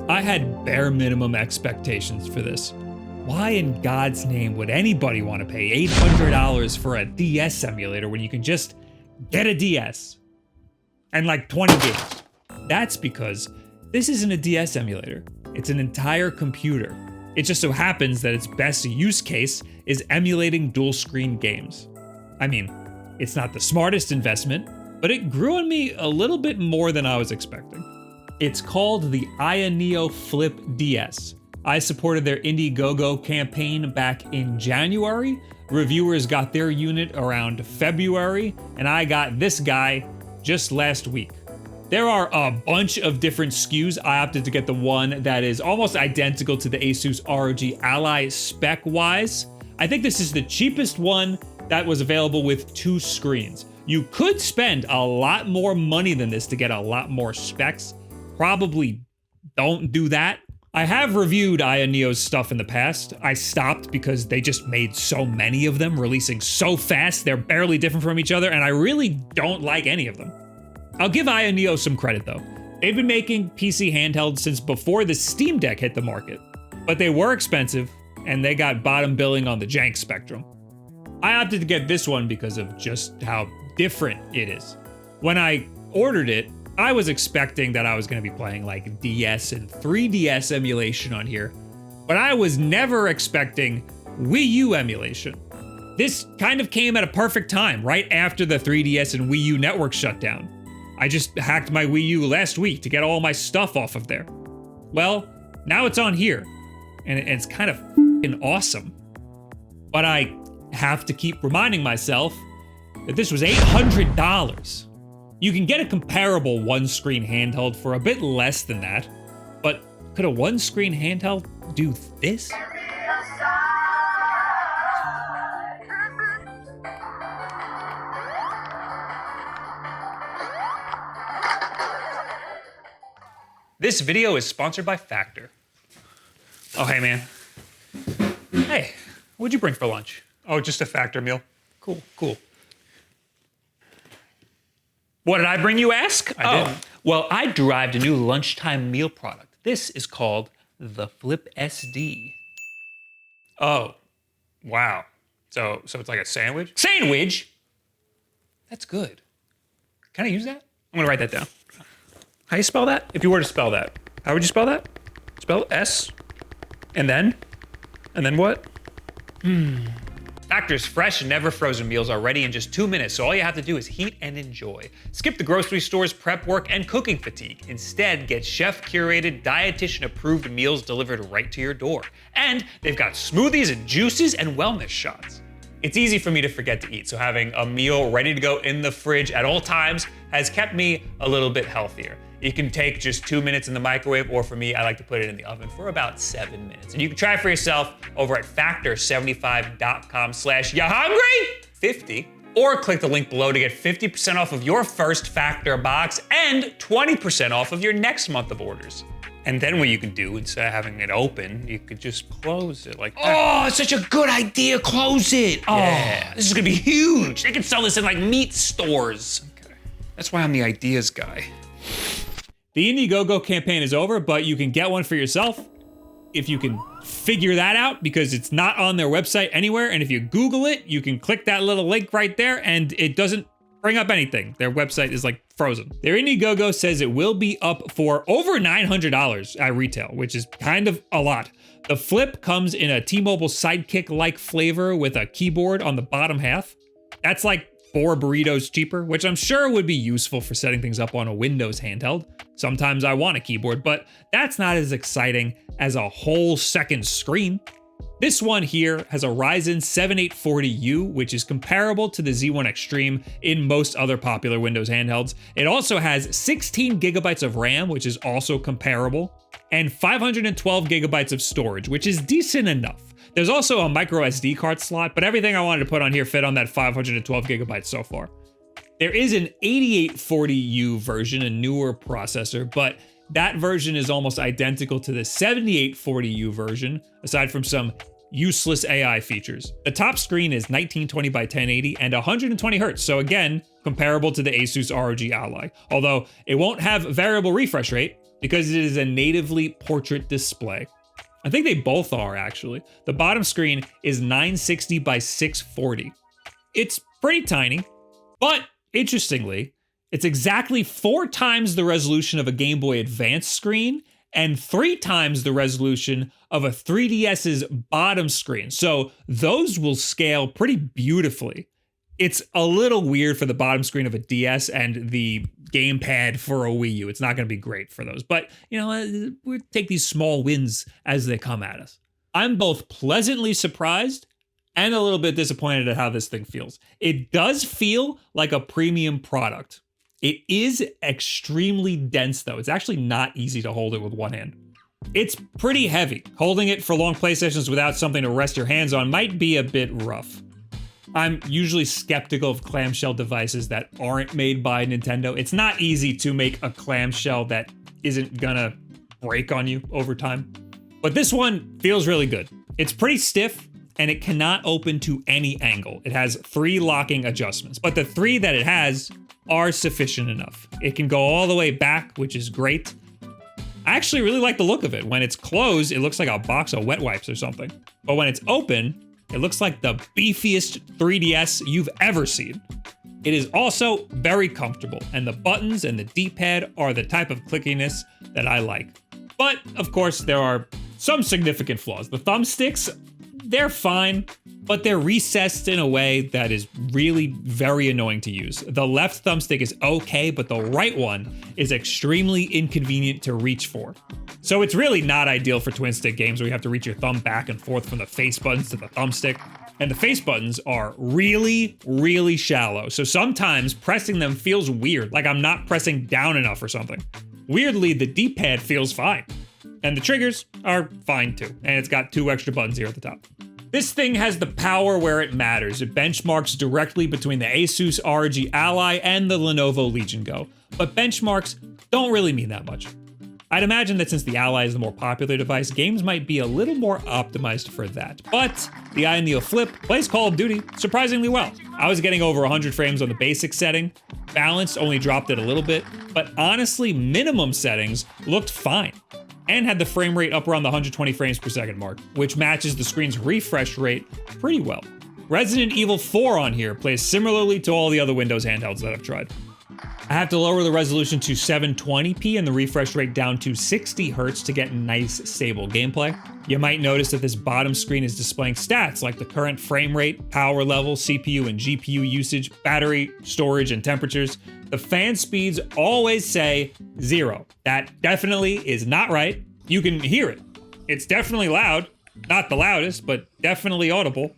I had bare minimum expectations for this. Why in God's name would anybody want to pay $800 for a DS emulator when you can just get a DS and like 20 games? That's because this isn't a DS emulator. It's an entire computer. It just so happens that its best use case is emulating dual screen games. I mean, it's not the smartest investment, but it grew on me a little bit more than I was expecting. It's called the AYANEO Flip DS. I supported their Indiegogo campaign back in January. Reviewers got their unit around February, and I got this guy just last week. There are a bunch of different SKUs. I opted to get the one that is almost identical to the Asus ROG Ally spec-wise. I think this is the cheapest one that was available with 2 screens. You could spend a lot more money than this to get a lot more specs. Probably don't do that. I have reviewed AYANEO's stuff in the past. I stopped because they just made so many of them, releasing so fast, they're barely different from each other, and I really don't like any of them. I'll give AYANEO some credit though. They've been making PC handhelds since before the Steam Deck hit the market, but they were expensive, and they got bottom billing on the jank spectrum. I opted to get this one because of just how different it is. When I ordered it, I was expecting that I was going to be playing like DS and 3DS emulation on here, but I was never expecting Wii U emulation. This kind of came at a perfect time, right after the 3DS and Wii U network shut down. I just hacked my Wii U last week to get all my stuff off of there. Well, now it's on here, and it's kind of f***ing awesome. But I have to keep reminding myself that this was $800. You can get a comparable one-screen handheld for a bit less than that, but could a one-screen handheld do this? This video is sponsored by Factor. Oh, hey man. Hey, what'd you bring for lunch? Oh, just a Factor meal. Cool, cool. What did I bring, you ask? I did. Well, I derived a new lunchtime meal product. This is called the Flip SD. Oh, wow. So it's like a sandwich? Sandwich? That's good. Can I use that? I'm gonna write that down. How do you spell that? If you were to spell that, how would you spell that? Spell S, and then what? Factor's fresh and never frozen meals are ready in just 2 minutes, so all you have to do is heat and enjoy. Skip the grocery store's prep work and cooking fatigue. Instead, get chef-curated, dietitian-approved meals delivered right to your door. And they've got smoothies and juices and wellness shots. It's easy for me to forget to eat, so having a meal ready to go in the fridge at all times has kept me a little bit healthier. You can take just 2 minutes in the microwave, or for me, I like to put it in the oven for about 7 minutes. And you can try it for yourself over at factor75.com/yahungry50, or click the link below to get 50% off of your first Factor box and 20% off of your next month of orders. And then what you can do, instead of having it open, you could just close it like that. Oh, it's such a good idea, close it. Yeah. Oh, this is gonna be huge. They can sell this in like meat stores. Okay, that's why I'm the ideas guy. The Indiegogo campaign is over, but you can get one for yourself if you can figure that out, because it's not on their website anywhere. And if you Google it, you can click that little link right there and it doesn't bring up anything. Their website is like frozen. Their Indiegogo says it will be up for over $900 at retail, which is kind of a lot. The Flip comes in a T-Mobile Sidekick-like flavor with a keyboard on the bottom half. That's like 4 burritos cheaper, which I'm sure would be useful for setting things up on a Windows handheld. Sometimes I want a keyboard, but that's not as exciting as a whole second screen. This one here has a Ryzen 7840U, which is comparable to the Z1 Extreme in most other popular Windows handhelds. It also has 16 gigabytes of RAM, which is also comparable, and 512 gigabytes of storage, which is decent enough. There's also a micro SD card slot, but everything I wanted to put on here fit on that 512 gigabytes so far. There is an 8840U version, a newer processor, but that version is almost identical to the 7840U version, aside from some useless AI features. The top screen is 1920 by 1080 and 120 Hz, so again, comparable to the Asus ROG Ally. Although it won't have variable refresh rate, because it is a natively portrait display. I think they both are, actually. The bottom screen is 960 by 640. It's pretty tiny, but interestingly, it's exactly 4 times the resolution of a Game Boy Advance screen and 3 times the resolution of a 3DS's bottom screen. So those will scale pretty beautifully. It's a little weird for the bottom screen of a DS and the gamepad for a Wii U. It's not going to be great for those, but you know, we take these small wins as they come at us. I'm both pleasantly surprised and a little bit disappointed at how this thing feels. It does feel like a premium product. It is extremely dense though. It's actually not easy to hold it with one hand. It's pretty heavy. Holding it for long play sessions without something to rest your hands on might be a bit rough. I'm usually skeptical of clamshell devices that aren't made by Nintendo. It's not easy to make a clamshell that isn't gonna break on you over time. But this one feels really good. It's pretty stiff and it cannot open to any angle. It has 3 locking adjustments, but the 3 that it has are sufficient enough. It can go all the way back, which is great. I actually really like the look of it. When it's closed, it looks like a box of wet wipes or something. But when it's open, it looks like the beefiest 3DS you've ever seen. It is also very comfortable, and the buttons and the D-pad are the type of clickiness that I like. But, of course, there are some significant flaws. The thumbsticks, they're fine, but they're recessed in a way that is really very annoying to use. The left thumbstick is okay, but the right one is extremely inconvenient to reach for. So it's really not ideal for twin stick games where you have to reach your thumb back and forth from the face buttons to the thumbstick. And the face buttons are really, really shallow. So sometimes pressing them feels weird, like I'm not pressing down enough or something. Weirdly, the D-pad feels fine. And the triggers are fine too. And it's got 2 extra buttons here at the top. This thing has the power where it matters. It benchmarks directly between the Asus ROG Ally and the Lenovo Legion Go. But benchmarks don't really mean that much. I'd imagine that since the Ally is the more popular device, games might be a little more optimized for that. But the AYANEO Flip plays Call of Duty surprisingly well. I was getting over 100 frames on the basic setting. Balance only dropped it a little bit, but honestly, minimum settings looked fine and had the frame rate up around the 120 frames per second mark, which matches the screen's refresh rate pretty well. Resident Evil 4 on here plays similarly to all the other Windows handhelds that I've tried. I have to lower the resolution to 720p and the refresh rate down to 60 Hz to get nice, stable gameplay. You might notice that this bottom screen is displaying stats like the current frame rate, power level, CPU and GPU usage, battery, storage, and temperatures. The fan speeds always say 0. That definitely is not right. You can hear it. It's definitely loud. Not the loudest, but definitely audible.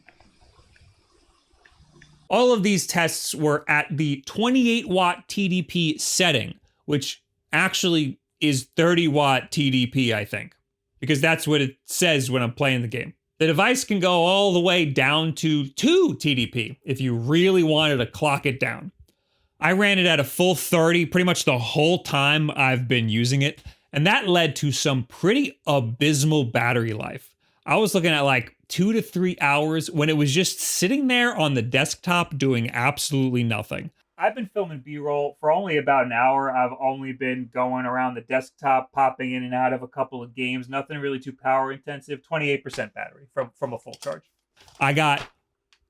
All of these tests were at the 28 watt TDP setting, which actually is 30 watt TDP, I think, because that's what it says when I'm playing the game. The device can go all the way down to 2 TDP if you really wanted to clock it down. I ran it at a full 30 pretty much the whole time I've been using it, and that led to some pretty abysmal battery life. I was looking at like 2 to 3 hours when it was just sitting there on the desktop doing absolutely nothing. I've been filming B-roll for only about an hour. I've only been going around the desktop, popping in and out of a couple of games. Nothing really too power intensive. 28% battery from a full charge. I got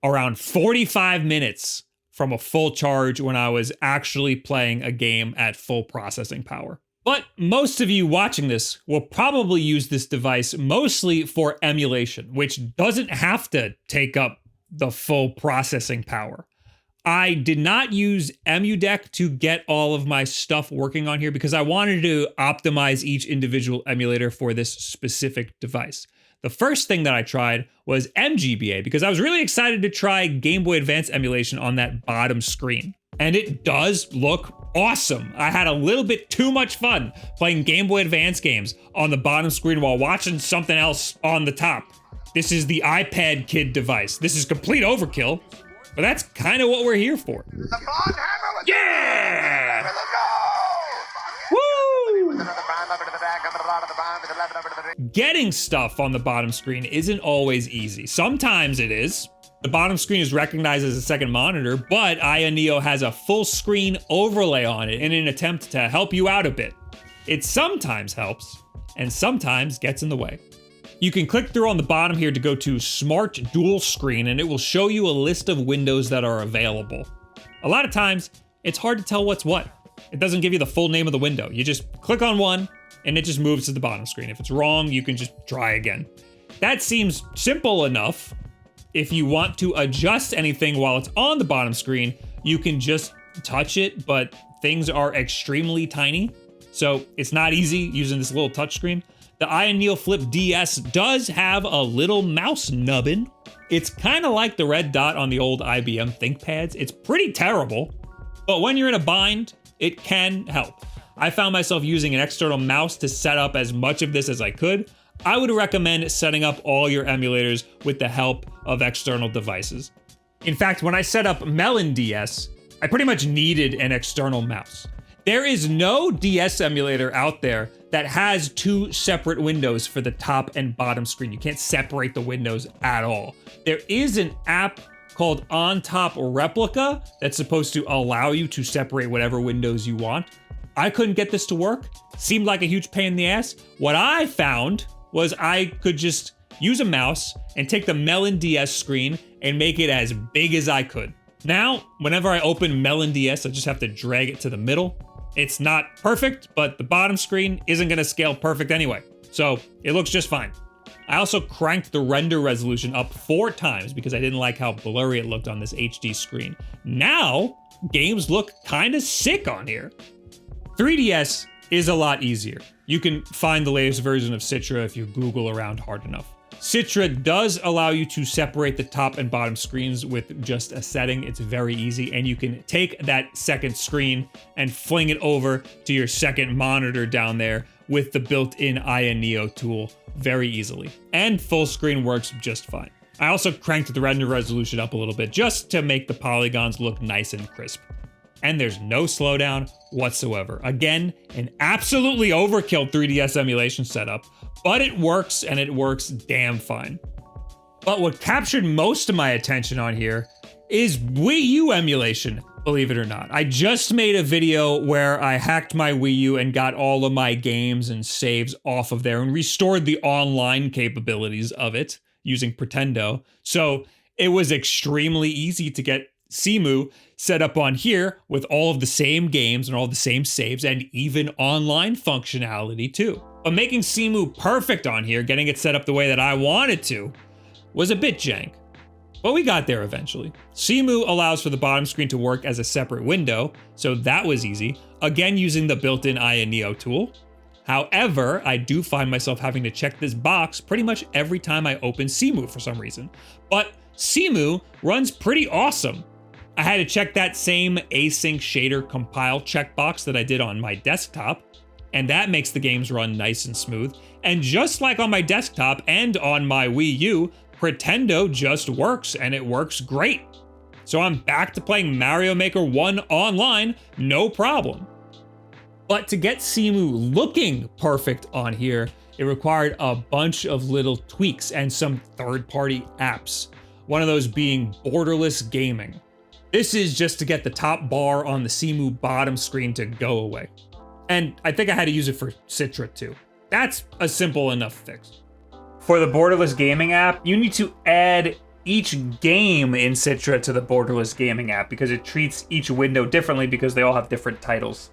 around 45 minutes from a full charge when I was actually playing a game at full processing power. But most of you watching this will probably use this device mostly for emulation, which doesn't have to take up the full processing power. I did not use EmuDeck to get all of my stuff working on here because I wanted to optimize each individual emulator for this specific device. The first thing that I tried was GBA because I was really excited to try Game Boy Advance emulation on that bottom screen. And it does look awesome. I had a little bit too much fun playing Game Boy Advance games on the bottom screen while watching something else on the top. This is the iPad Kid device. This is complete overkill, but that's kind of what we're here for. Yeah! Woo! Getting stuff on the bottom screen isn't always easy. Sometimes it is. The bottom screen is recognized as a second monitor, but AYANEO has a full screen overlay on it in an attempt to help you out a bit. It sometimes helps, and sometimes gets in the way. You can click through on the bottom here to go to Smart Dual Screen, and it will show you a list of windows that are available. A lot of times, it's hard to tell what's what. It doesn't give you the full name of the window. You just click on one, and it just moves to the bottom screen. If it's wrong, you can just try again. That seems simple enough. If you want to adjust anything while it's on the bottom screen, you can just touch it, but things are extremely tiny, so it's not easy using this little touchscreen. The AYANEO Flip DS does have a little mouse nubbin. It's kind of like the red dot on the old IBM ThinkPads. It's pretty terrible, but when you're in a bind, it can help. I found myself using an external mouse to set up as much of this as I could. I would recommend setting up all your emulators with the help of external devices. In fact, when I set up Melon DS, I pretty much needed an external mouse. There is no DS emulator out there that has two separate windows for the top and bottom screen. You can't separate the windows at all. There is an app called On Top Replica that's supposed to allow you to separate whatever windows you want. I couldn't get this to work. Seemed like a huge pain in the ass. What I found was I could just use a mouse and take the Melon DS screen and make it as big as I could. Now, whenever I open Melon DS, I just have to drag it to the middle. It's not perfect, but the bottom screen isn't gonna scale perfect anyway, so it looks just fine. I also cranked the render resolution up 4 times because I didn't like how blurry it looked on this HD screen. Now, games look kinda sick on here. 3DS is a lot easier. You can find the latest version of Citra if you Google around hard enough. Citra does allow you to separate the top and bottom screens with just a setting. It's very easy, and you can take that second screen and fling it over to your second monitor down there with the built-in AYANEO tool very easily. And full screen works just fine. I also cranked the render resolution up a little bit just to make the polygons look nice and crisp. And there's no slowdown whatsoever. Again, an absolutely overkill 3DS emulation setup, but it works, and it works damn fine. But what captured most of my attention on here is Wii U emulation, believe it or not. I just made a video where I hacked my Wii U and got all of my games and saves off of there and restored the online capabilities of it using Pretendo. So it was extremely easy to get Cemu set up on here with all of the same games and all the same saves and even online functionality too. But making Cemu perfect on here, getting it set up the way that I wanted to, was a bit jank. But we got there eventually. Cemu allows for the bottom screen to work as a separate window, so that was easy, again using the built-in AYANEO tool. However, I do find myself having to check this box pretty much every time I open Cemu for some reason. But Cemu runs pretty awesome. I had to check that same async shader compile checkbox that I did on my desktop, and that makes the games run nice and smooth. And just like on my desktop and on my Wii U, Pretendo just works, and it works great. So I'm back to playing Mario Maker 1 online, no problem. But to get Cemu looking perfect on here, it required a bunch of little tweaks and some third-party apps. One of those being borderless gaming. This is just to get the top bar on the Cemu bottom screen to go away. And I think I had to use it for Citra too. That's a simple enough fix. For the borderless gaming app, you need to add each game in Citra to the borderless gaming app because it treats each window differently because they all have different titles.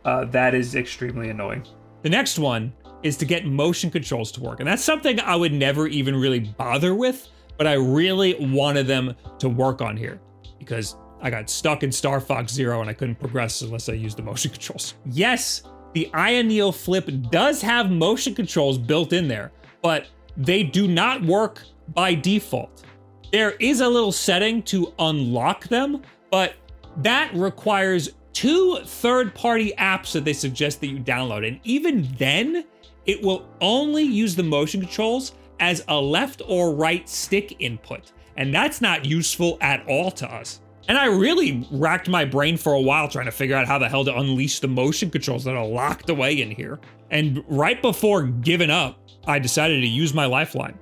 That is extremely annoying. The next one is to get motion controls to work. And that's something I would never even really bother with, but I really wanted them to work on here because I got stuck in Star Fox Zero and I couldn't progress unless I used the motion controls. Yes, the AYANEO Flip does have motion controls built in there, but they do not work by default. There is a little setting to unlock them, but that requires 2 third-party apps that they suggest that you download. And even then, it will only use the motion controls as a left or right stick input. And that's not useful at all to us. And I really racked my brain for a while trying to figure out how the hell to unleash the motion controls that are locked away in here. And right before giving up, I decided to use my lifeline.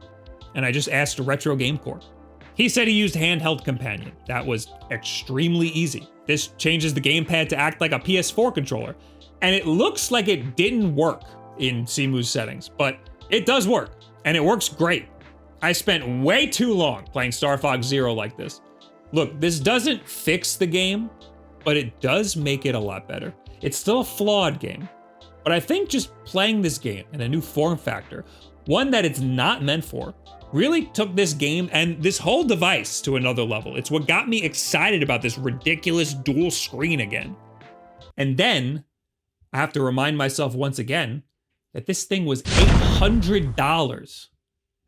And I just asked Retro Game Corps. He said he used handheld companion. That was extremely easy. This changes the gamepad to act like a PS4 controller. And it looks like it didn't work in Simu's settings, but it does work, and it works great. I spent way too long playing Star Fox Zero like this. Look, this doesn't fix the game, but it does make it a lot better. It's still a flawed game, but I think just playing this game in a new form factor, one that it's not meant for, really took this game and this whole device to another level. It's what got me excited about this ridiculous dual screen again. And then, I have to remind myself once again that this thing was $800.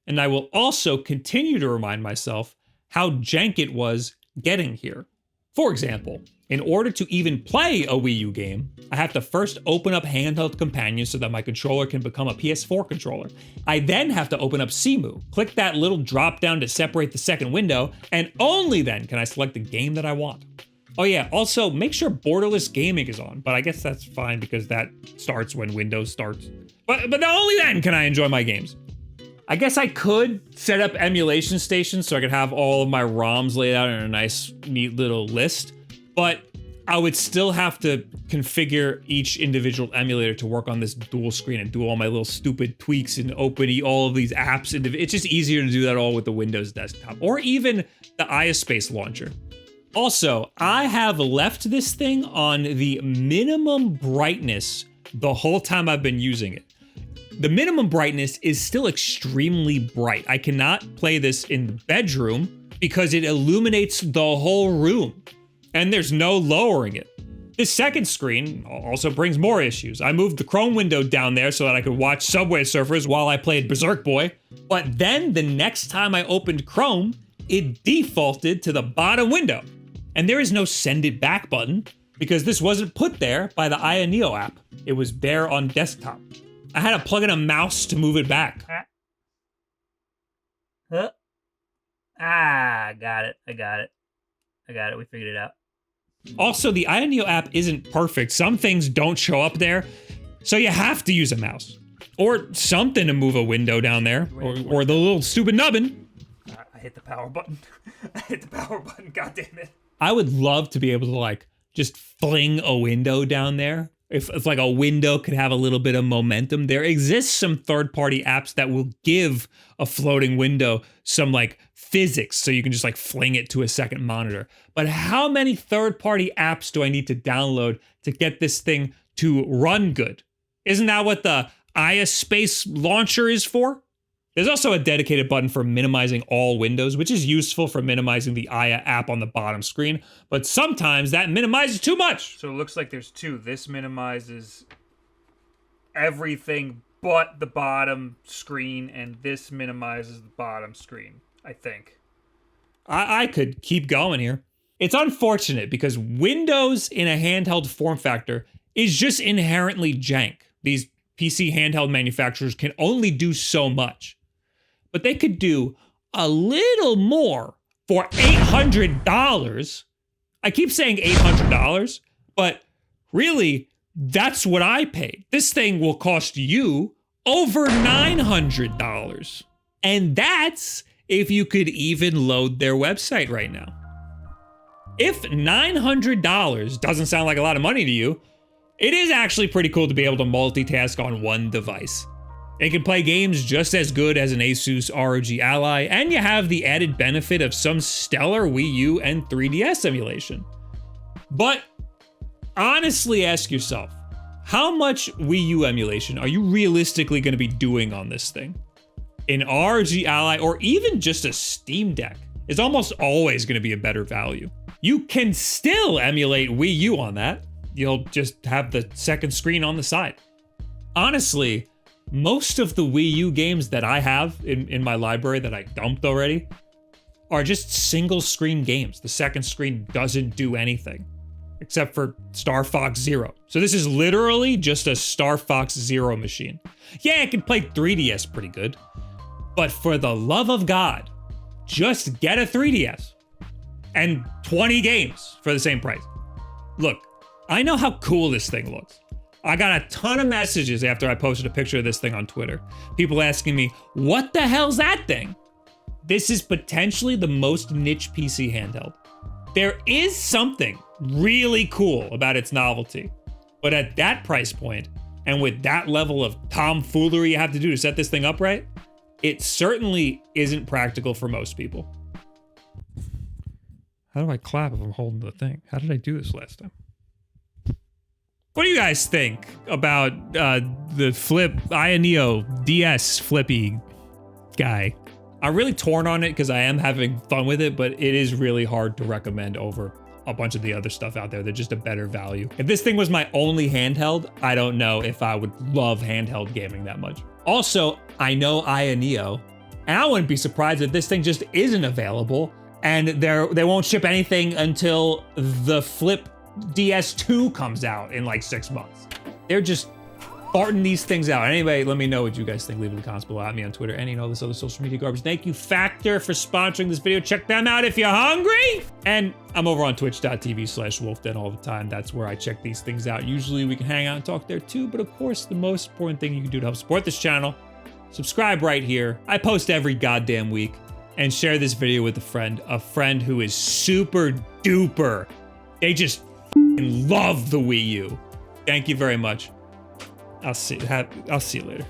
And I will also continue to remind myself how jank it was getting here. For example, in order to even play a Wii U game, I have to first open up handheld companion so that my controller can become a PS4 controller. I then have to open up Simu, click that little drop down to separate the second window, and only then can I select the game that I want. Oh yeah, also make sure borderless gaming is on, but I guess that's fine because that starts when Windows starts. But only then can I enjoy my games. I guess I could set up emulation stations so I could have all of my ROMs laid out in a nice, neat little list, but I would still have to configure each individual emulator to work on this dual screen and do all my little stupid tweaks and open all of these apps. It's just easier to do that all with the Windows desktop or even the ISpace launcher. Also, I have left this thing on the minimum brightness the whole time I've been using it. The minimum brightness is still extremely bright. I cannot play this in the bedroom because it illuminates the whole room, and there's no lowering it. This second screen also brings more issues. I moved the Chrome window down there so that I could watch Subway Surfers while I played Berserk Boy, but then the next time I opened Chrome, it defaulted to the bottom window. And there is no send it back button because this wasn't put there by the AYANEO app. It was there on desktop. I had to plug in a mouse to move it back. Got it. I got it. We figured it out. Also, the AYANEO app isn't perfect. Some things don't show up there, so you have to use a mouse. Or something to move a window down there. Or the little stupid nubbin. I hit the power button. God damn it. I would love to be able to like just fling a window down there. If like a window could have a little bit of momentum. There exists some third-party apps that will give a floating window some like physics so you can just like fling it to a second monitor. But how many third-party apps do I need to download to get this thing to run good? Isn't that what the ISpace launcher is for? There's also a dedicated button for minimizing all windows, which is useful for minimizing the Aya app on the bottom screen, but sometimes that minimizes too much. So it looks like there's two. This minimizes everything but the bottom screen, and this minimizes the bottom screen, I think. I could keep going here. It's unfortunate because Windows in a handheld form factor is just inherently jank. These PC handheld manufacturers can only do so much. But they could do a little more for $800. I keep saying $800, but really, that's what I paid. This thing will cost you over $900. And that's if you could even load their website right now. If $900 doesn't sound like a lot of money to you, it is actually pretty cool to be able to multitask on one device. It can play games just as good as an Asus ROG Ally, and you have the added benefit of some stellar Wii U and 3DS emulation. But honestly ask yourself, how much Wii U emulation are you realistically going to be doing on this thing? An ROG Ally or even just a Steam Deck is almost always going to be a better value. You can still emulate Wii U on that. You'll just have the second screen on the side. Honestly, most of the Wii U games that I have in my library that I dumped already are just single screen games. The second screen doesn't do anything except for Star Fox Zero. So this is literally just a Star Fox Zero machine. Yeah, it can play 3DS pretty good, but for the love of God, just get a 3DS and 20 games for the same price. Look, I know how cool this thing looks. I got a ton of messages after I posted a picture of this thing on Twitter. People asking me, what the hell's that thing? this is potentially the most niche PC handheld. There is something really cool about its novelty, but at that price point, and with that level of tomfoolery you have to do to set this thing up right, it certainly isn't practical for most people. How do I clap if I'm holding the thing? How did I do this last time? What do you guys think about the flip AYANEO DS flippy guy? I'm really torn on it because I am having fun with it, but it is really hard to recommend over a bunch of the other stuff out there. They're just a better value. If this thing was my only handheld, I don't know if I would love handheld gaming that much. Also, I know AYANEO, and I wouldn't be surprised if this thing just isn't available and they won't ship anything until the Flip DS2 comes out in like 6 months. They're just farting these things out. Anyway, let me know what you guys think. Leave in the comments below. At me on Twitter and all this other social media garbage. Thank you, Factor, for sponsoring this video. Check them out if you're hungry. And I'm over on twitch.tv/WulffDen all the time. That's where I check these things out. Usually we can hang out and talk there too. But of course, the most important thing you can do to help support this channel, subscribe right here. I post every goddamn week. And share this video with a friend who is super duper. They just love the Wii U. Thank you very much. I'll see you later.